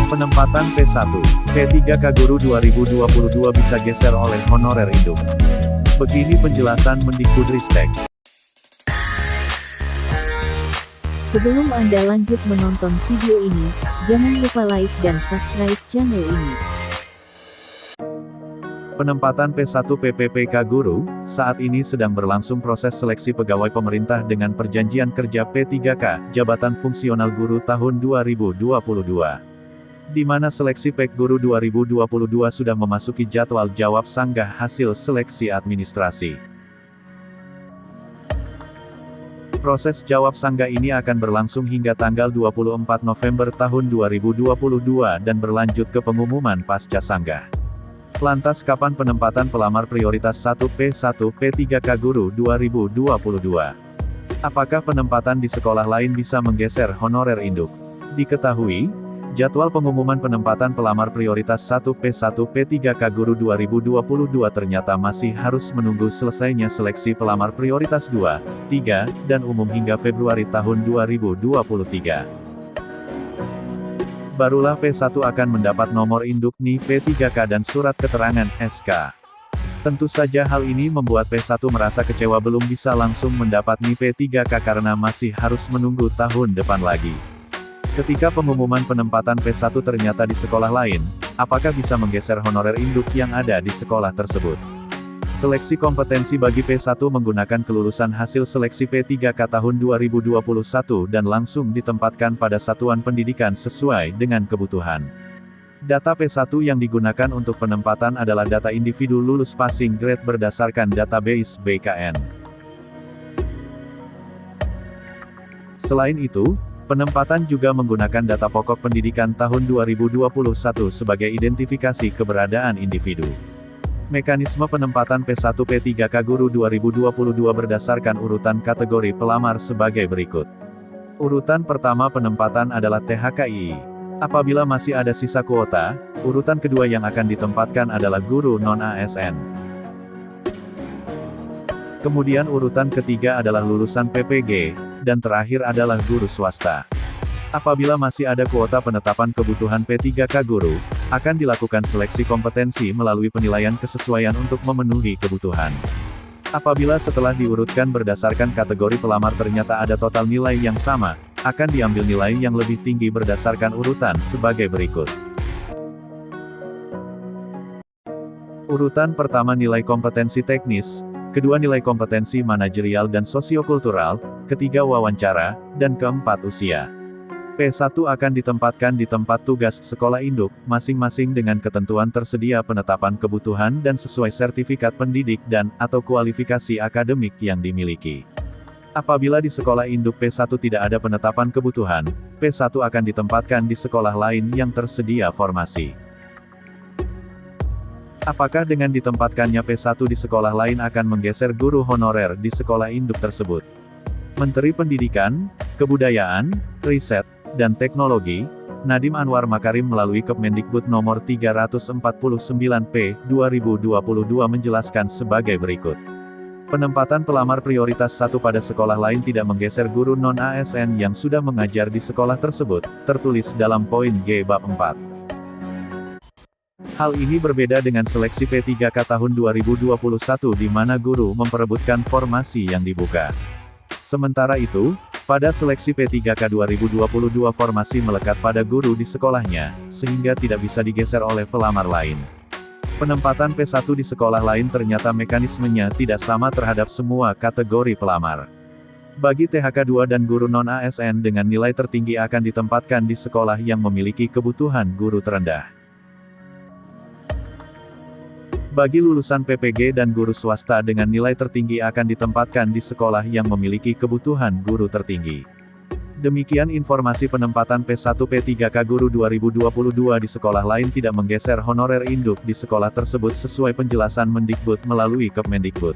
Penempatan P1, P3K Guru 2022 bisa geser oleh honorer induk. Begini penjelasan Mendikbudristek. Sebelum Anda lanjut menonton video ini, jangan lupa like dan subscribe channel ini. Penempatan P1 PPPK Guru, saat ini sedang berlangsung proses seleksi pegawai pemerintah dengan perjanjian kerja P3K, Jabatan Fungsional Guru tahun 2022. Di mana seleksi PEK Guru 2022 sudah memasuki jadwal jawab sanggah hasil seleksi administrasi. Proses jawab sanggah ini akan berlangsung hingga tanggal 24 November tahun 2022 dan berlanjut ke pengumuman pasca sanggah. Lantas kapan penempatan pelamar prioritas 1P1 P3K Guru 2022? Apakah penempatan di sekolah lain bisa menggeser honorer induk? Diketahui, jadwal pengumuman penempatan pelamar prioritas 1P1 P3K Guru 2022 ternyata masih harus menunggu selesainya seleksi pelamar prioritas 2, 3, dan umum hingga Februari tahun 2023. Barulah P1 akan mendapat nomor induk NI P3K dan surat keterangan SK. Tentu saja hal ini membuat P1 merasa kecewa belum bisa langsung mendapat NI P3K karena masih harus menunggu tahun depan lagi. Ketika pengumuman penempatan P1 ternyata di sekolah lain, apakah bisa menggeser honorer induk yang ada di sekolah tersebut? Seleksi kompetensi bagi P1 menggunakan kelulusan hasil seleksi P3K tahun 2021 dan langsung ditempatkan pada satuan pendidikan sesuai dengan kebutuhan. Data P1 yang digunakan untuk penempatan adalah data individu lulus passing grade berdasarkan database BKN. Selain itu, penempatan juga menggunakan data pokok pendidikan tahun 2021 sebagai identifikasi keberadaan individu. Mekanisme penempatan P1 P3K Guru 2022 berdasarkan urutan kategori pelamar sebagai berikut. Urutan pertama penempatan adalah THKI. Apabila masih ada sisa kuota, urutan kedua yang akan ditempatkan adalah guru non-ASN. Kemudian urutan ketiga adalah lulusan PPG, dan terakhir adalah guru swasta. Apabila masih ada kuota penetapan kebutuhan P3K Guru, akan dilakukan seleksi kompetensi melalui penilaian kesesuaian untuk memenuhi kebutuhan. Apabila setelah diurutkan berdasarkan kategori pelamar ternyata ada total nilai yang sama, akan diambil nilai yang lebih tinggi berdasarkan urutan sebagai berikut. Urutan pertama nilai kompetensi teknis, kedua nilai kompetensi manajerial dan sosiokultural, ketiga wawancara, dan keempat usia. P1 akan ditempatkan di tempat tugas sekolah induk, masing-masing dengan ketentuan tersedia penetapan kebutuhan dan sesuai sertifikat pendidik dan/atau kualifikasi akademik yang dimiliki. Apabila di sekolah induk P1 tidak ada penetapan kebutuhan, P1 akan ditempatkan di sekolah lain yang tersedia formasi. Apakah dengan ditempatkannya P1 di sekolah lain akan menggeser guru honorer di sekolah induk tersebut? Menteri Pendidikan, Kebudayaan, Riset, dan Teknologi, Nadiem Anwar Makarim melalui Kemendikbud nomor 349/2022 menjelaskan sebagai berikut. Penempatan pelamar prioritas 1 pada sekolah lain tidak menggeser guru non-ASN yang sudah mengajar di sekolah tersebut, tertulis dalam poin G bab 4. Hal ini berbeda dengan seleksi P3K tahun 2021 di mana guru memperebutkan formasi yang dibuka. Sementara itu, pada seleksi P3K 2022 formasi melekat pada guru di sekolahnya, sehingga tidak bisa digeser oleh pelamar lain. Penempatan P1 di sekolah lain ternyata mekanismenya tidak sama terhadap semua kategori pelamar. Bagi THK2 dan guru non-ASN dengan nilai tertinggi akan ditempatkan di sekolah yang memiliki kebutuhan guru terendah. Bagi lulusan PPG dan guru swasta dengan nilai tertinggi akan ditempatkan di sekolah yang memiliki kebutuhan guru tertinggi. Demikian informasi penempatan P1 P3K Guru 2022 di sekolah lain tidak menggeser honorer induk di sekolah tersebut sesuai penjelasan Mendikbud melalui Kemendikbud.